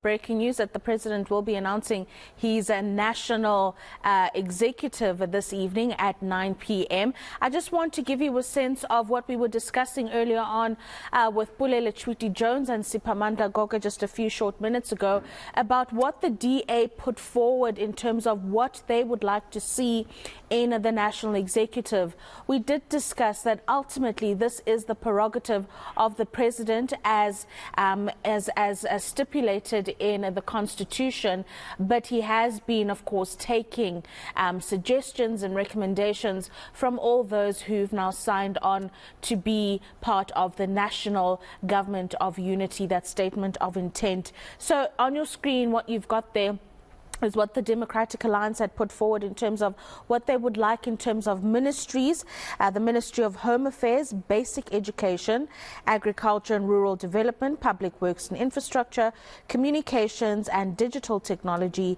breaking news that the president will be announcing his national executive this evening at 9 p.m. I just want to give you a sense of what we were discussing earlier on with Pulele Chwiti-Jones and Siphamandla Goga just a few short minutes ago about what the DA put forward in terms of what they would like to see in the national executive. We did discuss that ultimately this is the prerogative of the president as stipulated in the Constitution, but he has been, of course, taking suggestions and recommendations from all those who've now signed on to be part of the National Government of Unity, that statement of intent. So on your screen, what you've got there is what the Democratic Alliance had put forward in terms of what they would like in terms of ministries. The Ministry of Home Affairs, Basic Education, Agriculture and Rural Development, Public Works and Infrastructure, Communications and Digital Technology,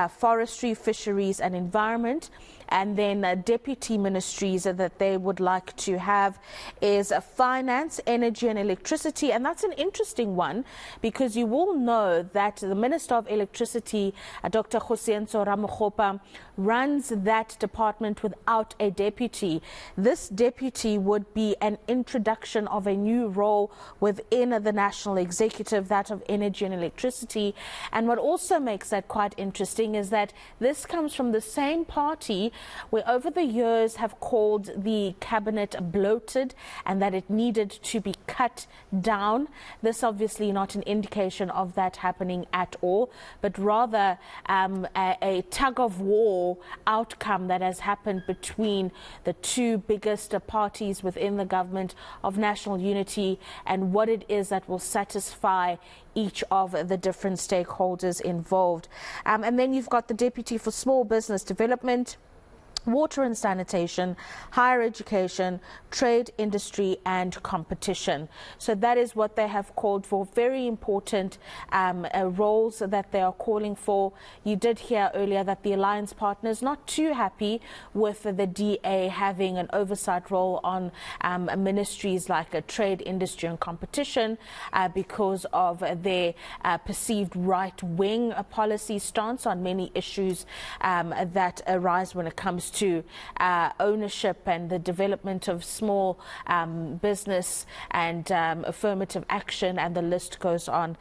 Forestry, Fisheries and Environment. And then deputy ministries that they would like to have is Finance, Energy and Electricity. And that's an interesting one because you will know that the Minister of Electricity, Dr. Kgosientsho Ramokgopa, runs that department without a deputy. This deputy would be an introduction of a new role within the National Executive, that of Energy and Electricity. And what also makes that quite interesting is that this comes from the same party where over the years have called the cabinet bloated and that it needed to be cut down. This obviously not an indication of that happening at all, but rather a tug of war outcome that has happened between the two biggest parties within the government of national unity and what it is that will satisfy each of the different stakeholders involved. And then you've got the Deputy for Small Business Development, Water and Sanitation, Higher Education, Trade, Industry and Competition. So that is what they have called for. Very important roles that they are calling for. You did hear earlier that the alliance partners not too happy with the DA having an oversight role on ministries like Trade, Industry and Competition because of their perceived right-wing policy stance on many issues that arise when it comes to ownership and the development of small business and affirmative action, and the list goes on.